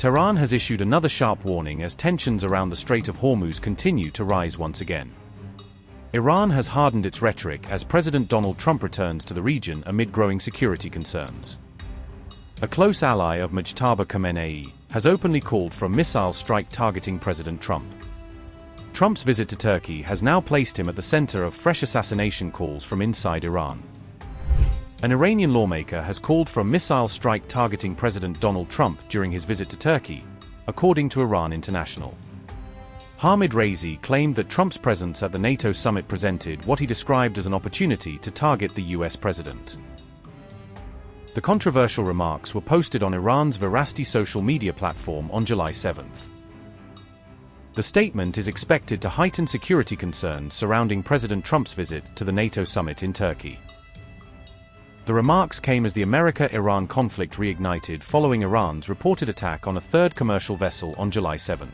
Tehran has issued another sharp warning as tensions around the Strait of Hormuz continue to rise once again. Iran has hardened its rhetoric as President Donald Trump returns to the region amid growing security concerns. A close ally of Mojtaba Khamenei has openly called for a missile strike targeting President Trump. Trump's visit to Turkey has now placed him at the center of fresh assassination calls from inside Iran. An Iranian lawmaker has called for a missile strike targeting President Donald Trump during his visit to Turkey, according to Iran International. Hamid Raisi claimed that Trump's presence at the NATO summit presented what he described as an opportunity to target the US president. The controversial remarks were posted on Iran's Veracity social media platform on July 7th. The statement is expected to heighten security concerns surrounding President Trump's visit to the NATO summit in Turkey. The remarks came as the America-Iran conflict reignited following Iran's reported attack on a third commercial vessel on July 7th.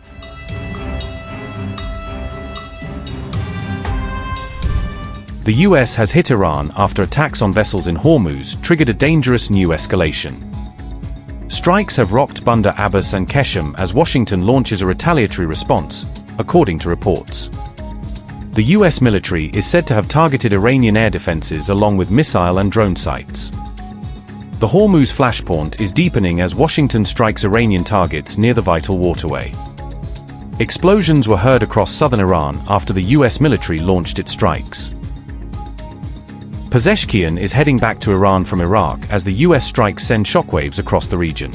The US has hit Iran after attacks on vessels in Hormuz triggered a dangerous new escalation. Strikes have rocked Bandar Abbas and Qeshm as Washington launches a retaliatory response, according to reports. The US military is said to have targeted Iranian air defenses along with missile and drone sites. The Hormuz flashpoint is deepening as Washington strikes Iranian targets near the vital waterway. Explosions were heard across southern Iran after the US military launched its strikes. Pezeshkian is heading back to Iran from Iraq as the US strikes send shockwaves across the region.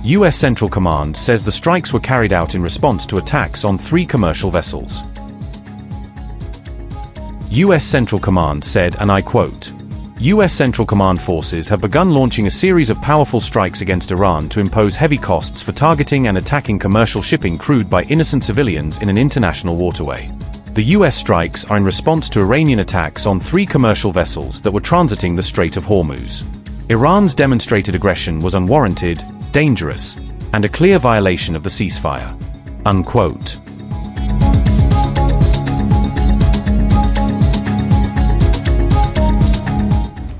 US Central Command says the strikes were carried out in response to attacks on 3 commercial vessels. US Central Command said, and I quote, US Central Command forces have begun launching a series of powerful strikes against Iran to impose heavy costs for targeting and attacking commercial shipping crewed by innocent civilians in an international waterway. The US strikes are in response to Iranian attacks on 3 commercial vessels that were transiting the Strait of Hormuz. Iran's demonstrated aggression was unwarranted, dangerous, and a clear violation of the ceasefire. Unquote.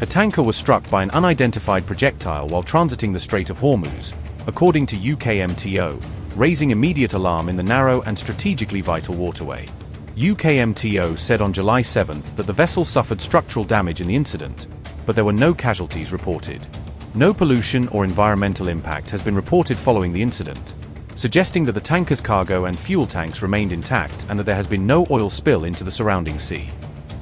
A tanker was struck by an unidentified projectile while transiting the Strait of Hormuz, according to UKMTO, raising immediate alarm in the narrow and strategically vital waterway. UKMTO said on July 7th that the vessel suffered structural damage in the incident, but there were no casualties reported. No pollution or environmental impact has been reported following the incident, suggesting that the tanker's cargo and fuel tanks remained intact and that there has been no oil spill into the surrounding sea.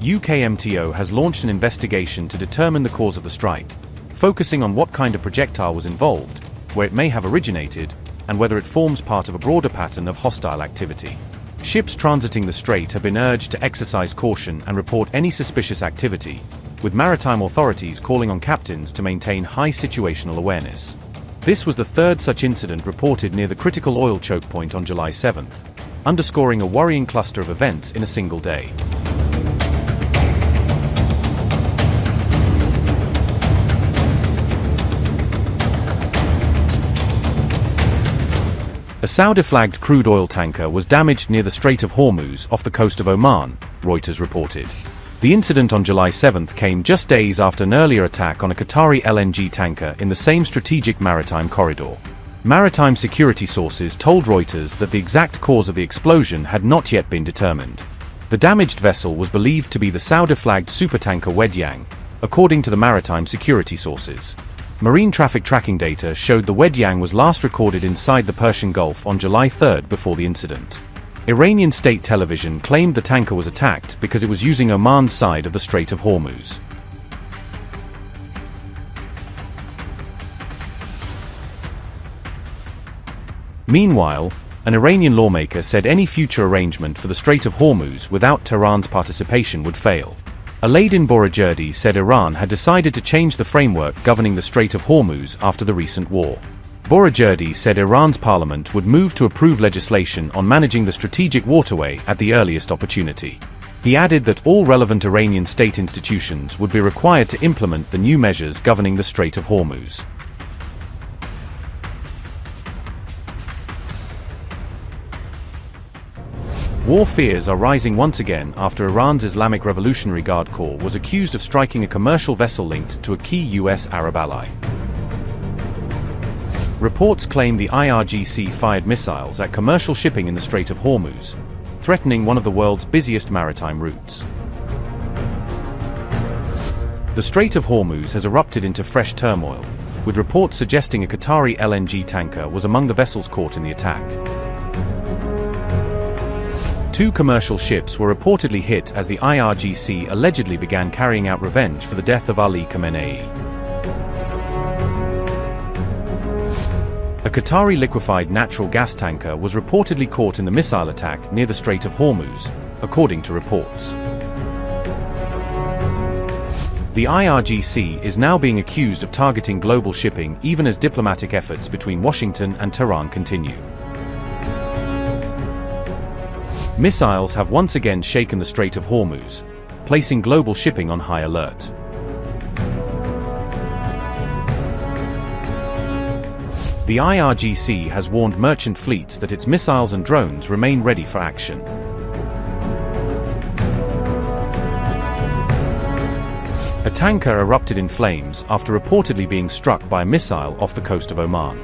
UKMTO has launched an investigation to determine the cause of the strike, focusing on what kind of projectile was involved, where it may have originated, and whether it forms part of a broader pattern of hostile activity. Ships transiting the strait have been urged to exercise caution and report any suspicious activity, with maritime authorities calling on captains to maintain high situational awareness. This was the 3rd such incident reported near the critical oil choke point on July 7th, underscoring a worrying cluster of events in a single day. A Saudi-flagged crude oil tanker was damaged near the Strait of Hormuz off the coast of Oman, Reuters reported. The incident on July 7th came just days after an earlier attack on a Qatari LNG tanker in the same strategic maritime corridor. Maritime security sources told Reuters that the exact cause of the explosion had not yet been determined. The damaged vessel was believed to be the Saudi-flagged supertanker Wedyang, according to the maritime security sources. Marine traffic tracking data showed the Wedyang was last recorded inside the Persian Gulf on July 3 before the incident. Iranian state television claimed the tanker was attacked because it was using Oman's side of the Strait of Hormuz. Meanwhile, an Iranian lawmaker said any future arrangement for the Strait of Hormuz without Tehran's participation would fail. Aladin Boroujerdi said Iran had decided to change the framework governing the Strait of Hormuz after the recent war. Boroujerdi said Iran's parliament would move to approve legislation on managing the strategic waterway at the earliest opportunity. He added that all relevant Iranian state institutions would be required to implement the new measures governing the Strait of Hormuz. War fears are rising once again after Iran's Islamic Revolutionary Guard Corps was accused of striking a commercial vessel linked to a key US Arab ally. Reports claim the IRGC fired missiles at commercial shipping in the Strait of Hormuz, threatening one of the world's busiest maritime routes. The Strait of Hormuz has erupted into fresh turmoil, with reports suggesting a Qatari LNG tanker was among the vessels caught in the attack. 2 commercial ships were reportedly hit as the IRGC allegedly began carrying out revenge for the death of Ali Khamenei. A Qatari liquefied natural gas tanker was reportedly caught in the missile attack near the Strait of Hormuz, according to reports. The IRGC is now being accused of targeting global shipping even as diplomatic efforts between Washington and Tehran continue. Missiles have once again shaken the Strait of Hormuz, placing global shipping on high alert. The IRGC has warned merchant fleets that its missiles and drones remain ready for action. A tanker erupted in flames after reportedly being struck by a missile off the coast of Oman.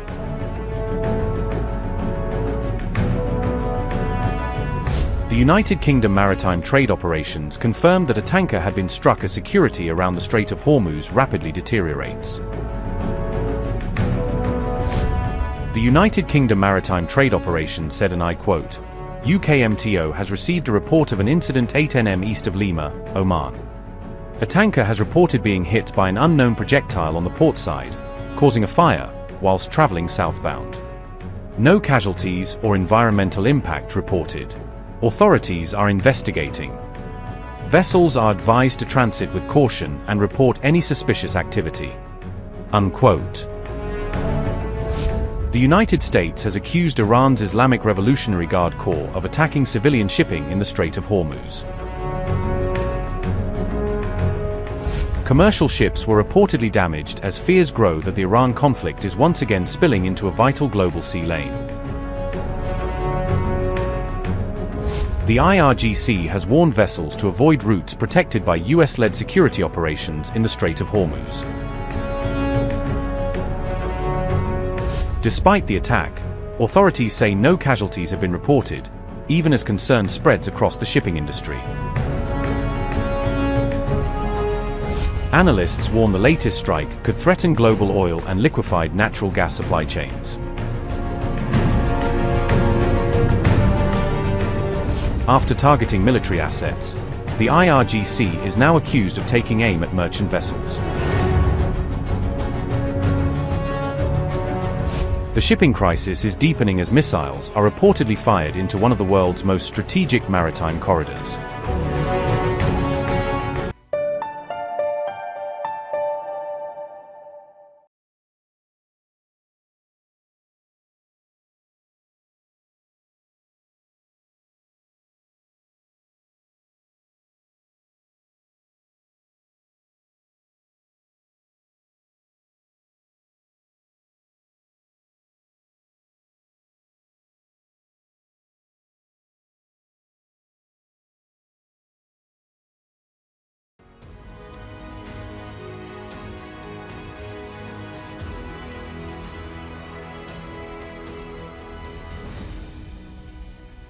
The United Kingdom Maritime Trade Operations confirmed that a tanker had been struck as security around the Strait of Hormuz rapidly deteriorates. The United Kingdom Maritime Trade Operations said, and I quote, "UKMTO has received a report of an incident 8 nm east of Lima, Oman. A tanker has reported being hit by an unknown projectile on the port side, causing a fire, whilst traveling southbound. No casualties or environmental impact reported. Authorities are investigating. Vessels are advised to transit with caution and report any suspicious activity." Unquote. The United States has accused Iran's Islamic Revolutionary Guard Corps of attacking civilian shipping in the Strait of Hormuz. Commercial ships were reportedly damaged as fears grow that the Iran conflict is once again spilling into a vital global sea lane. The IRGC has warned vessels to avoid routes protected by US-led security operations in the Strait of Hormuz. Despite the attack, authorities say no casualties have been reported, even as concern spreads across the shipping industry. Analysts warn the latest strike could threaten global oil and liquefied natural gas supply chains. After targeting military assets, the IRGC is now accused of taking aim at merchant vessels. The shipping crisis is deepening as missiles are reportedly fired into one of the world's most strategic maritime corridors.